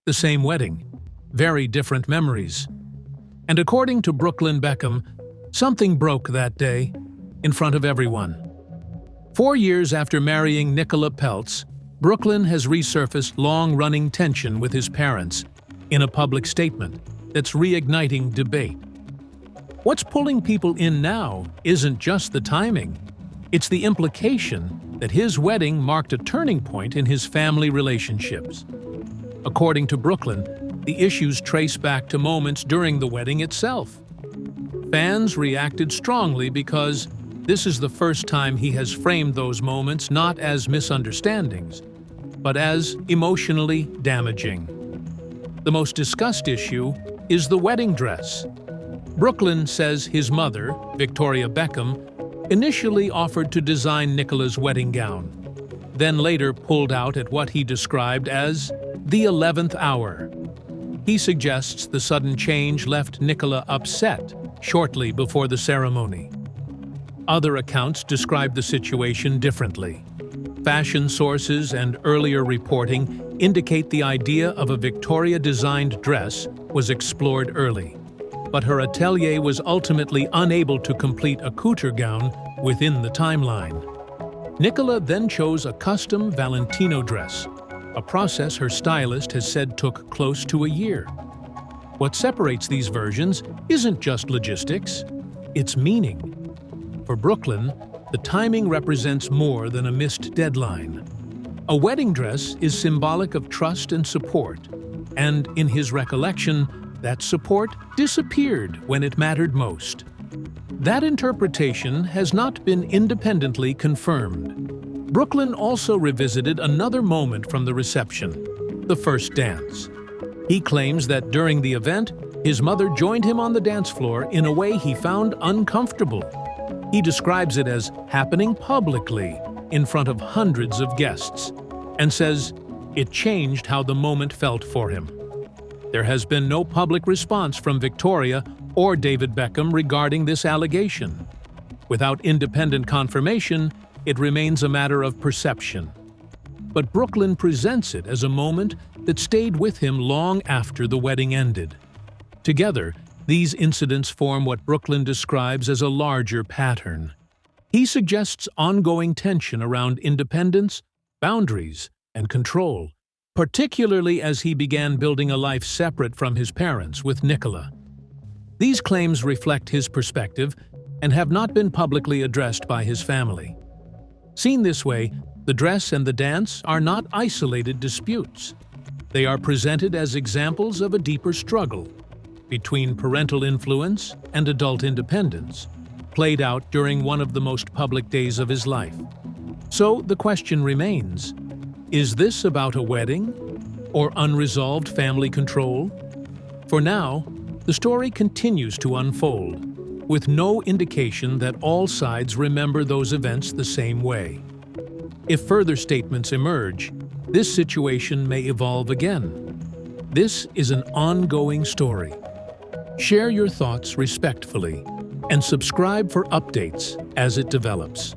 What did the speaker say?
the same wedding, very different memories. And according to Brooklyn Beckham, something broke that day in front of everyone. 4 years after marrying Nicola Peltz, Brooklyn has resurfaced long-running tension with his parents in a public statement that's reigniting debate. What's pulling people in now isn't just the timing, it's the implication that his wedding marked a turning point in his family relationships. According to Brooklyn, the issues trace back to moments during the wedding itself. Fans reacted strongly because this is the first time he has framed those moments not as misunderstandings, but as emotionally damaging. The most discussed issue is the wedding dress. Brooklyn says his mother, Victoria Beckham, initially offered to design Nicola's wedding gown, then later pulled out at what he described as the 11th hour. He suggests the sudden change left Nicola upset shortly before the ceremony. Other accounts describe the situation differently. Fashion sources and earlier reporting indicate the idea of a Victoria-designed dress was explored early, but her atelier was ultimately unable to complete a couture gown within the timeline. Nicola then chose a custom Valentino dress, a process her stylist has said took close to a year. What separates these versions isn't just logistics, it's meaning. For Brooklyn, the timing represents more than a missed deadline. A wedding dress is symbolic of trust and support, and in his recollection, that support disappeared when it mattered most. That interpretation has not been independently confirmed. Brooklyn also revisited another moment from the reception, the first dance. He claims that during the event, his mother joined him on the dance floor in a way he found uncomfortable. He describes it as happening publicly in front of hundreds of guests, and says it changed how the moment felt for him. There has been no public response from Victoria or David Beckham regarding this allegation. Without independent confirmation, it remains a matter of perception. But Brooklyn presents it as a moment that stayed with him long after the wedding ended. Together, these incidents form what Brooklyn describes as a larger pattern. He suggests ongoing tension around independence, boundaries, and control, particularly as he began building a life separate from his parents with Nicola. These claims reflect his perspective and have not been publicly addressed by his family. Seen this way, the dress and the dance are not isolated disputes. They are presented as examples of a deeper struggle between parental influence and adult independence, played out during one of the most public days of his life. So the question remains, is this about a wedding or unresolved family control? For now, the story continues to unfold, with no indication that all sides remember those events the same way. If further statements emerge, this situation may evolve again. This is an ongoing story. Share your thoughts respectfully and subscribe for updates as it develops.